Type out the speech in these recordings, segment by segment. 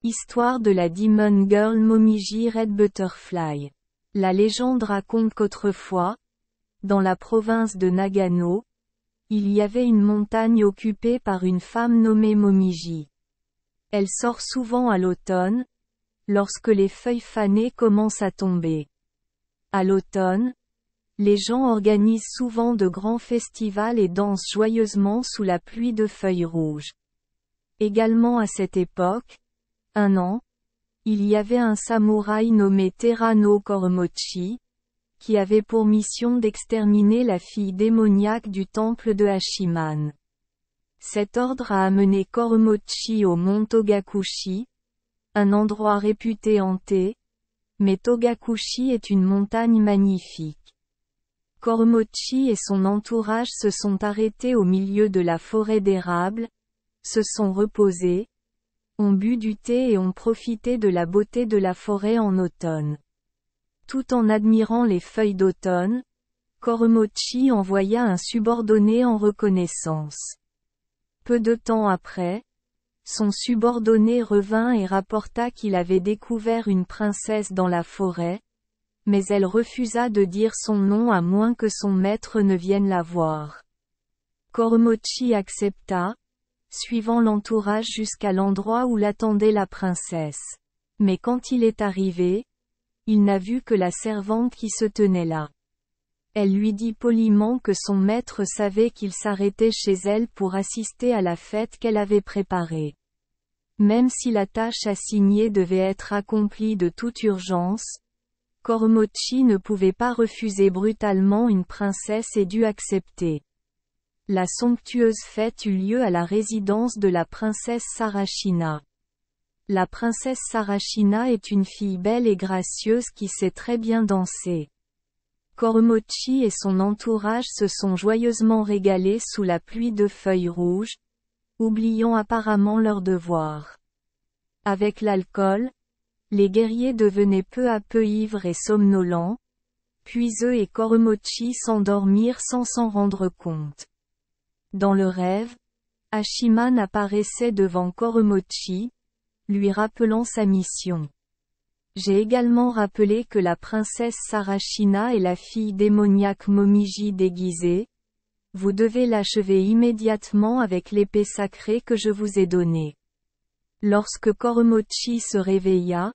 Histoire de la Demon Girl Momiji Red Butterfly. La légende raconte qu'autrefois, dans la province de Nagano, il y avait une montagne occupée par une femme nommée Momiji. Elle sort souvent à l'automne, lorsque les feuilles fanées commencent à tomber. À l'automne, les gens organisent souvent de grands festivals et dansent joyeusement sous la pluie de feuilles rouges. Également à cette époque, un an, il y avait un samouraï nommé Terano Koromochi, qui avait pour mission d'exterminer la fille démoniaque du temple de Hachiman. Cet ordre a amené Koromochi au mont Togakushi, un endroit réputé hanté, mais Togakushi est une montagne magnifique. Koromochi et son entourage se sont arrêtés au milieu de la forêt d'érables, se sont reposés, ont bu du thé et ont profité de la beauté de la forêt en automne. Tout en admirant les feuilles d'automne, Koromochi envoya un subordonné en reconnaissance. Peu de temps après, son subordonné revint et rapporta qu'il avait découvert une princesse dans la forêt, mais elle refusa de dire son nom à moins que son maître ne vienne la voir. Koromochi accepta, suivant l'entourage jusqu'à l'endroit où l'attendait la princesse. Mais quand il est arrivé, il n'a vu que la servante qui se tenait là. Elle lui dit poliment que son maître savait qu'il s'arrêtait chez elle pour assister à la fête qu'elle avait préparée. Même si la tâche assignée devait être accomplie de toute urgence, Koromochi ne pouvait pas refuser brutalement une princesse et dut accepter. La somptueuse fête eut lieu à la résidence de la princesse Sarashina. La princesse Sarashina est une fille belle et gracieuse qui sait très bien danser. Koromochi et son entourage se sont joyeusement régalés sous la pluie de feuilles rouges, oubliant apparemment leur devoir. Avec l'alcool, les guerriers devenaient peu à peu ivres et somnolents, puis eux et Koromochi s'endormirent sans s'en rendre compte. Dans le rêve, Hachiman apparaissait devant Koromochi, lui rappelant sa mission. J'ai également rappelé que la princesse Sarashina est la fille démoniaque Momiji déguisée. Vous devez l'achever immédiatement avec l'épée sacrée que je vous ai donnée. Lorsque Koromochi se réveilla,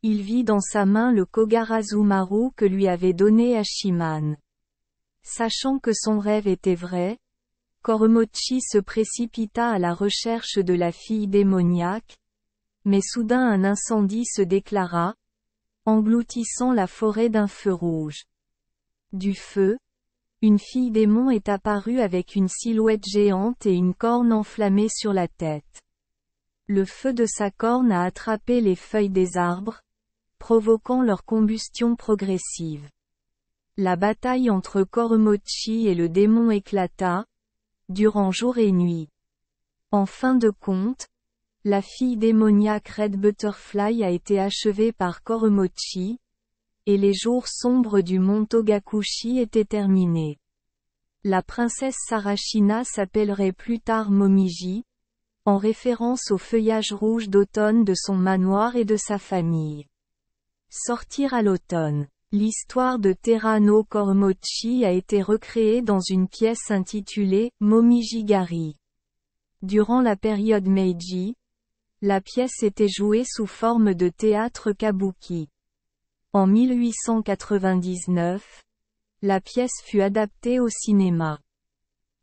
il vit dans sa main le Kogarazumaru que lui avait donné Hachiman. Sachant que son rêve était vrai, Koromochi se précipita à la recherche de la fille démoniaque, mais soudain un incendie se déclara, engloutissant la forêt d'un feu rouge. Du feu, une fille démon est apparue avec une silhouette géante et une corne enflammée sur la tête. Le feu de sa corne a attrapé les feuilles des arbres, provoquant leur combustion progressive. La bataille entre Koromochi et le démon éclata, durant jour et nuit. En fin de compte, la fille démoniaque Red Butterfly a été achevée par Koromochi, et les jours sombres du mont Togakushi étaient terminés. La princesse Sarashina s'appellerait plus tard Momiji, en référence au feuillage rouge d'automne de son manoir et de sa famille. Sortir à l'automne. L'histoire de Terano Koromochi a été recréée dans une pièce intitulée « Momijigari ». Durant la période Meiji, la pièce était jouée sous forme de théâtre kabuki. En 1899, la pièce fut adaptée au cinéma.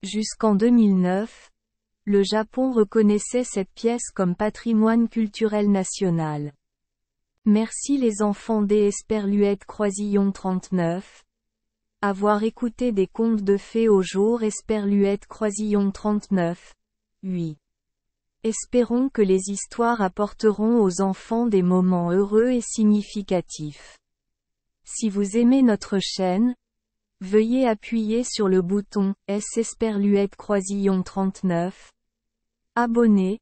Jusqu'en 2009, le Japon reconnaissait cette pièce comme patrimoine culturel national. Merci les enfants des Esperluette Croisillon 39. Avoir écouté des contes de fées au jour Esperluette Croisillon 39. 8. Espérons que les histoires apporteront aux enfants des moments heureux et significatifs. Si vous aimez notre chaîne, veuillez appuyer sur le bouton S Esperluette Croisillon 39. Abonner,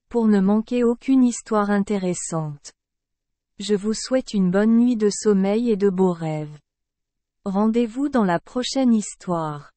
pour ne manquer aucune histoire intéressante. Je vous souhaite une bonne nuit de sommeil et de beaux rêves. Rendez-vous dans la prochaine histoire.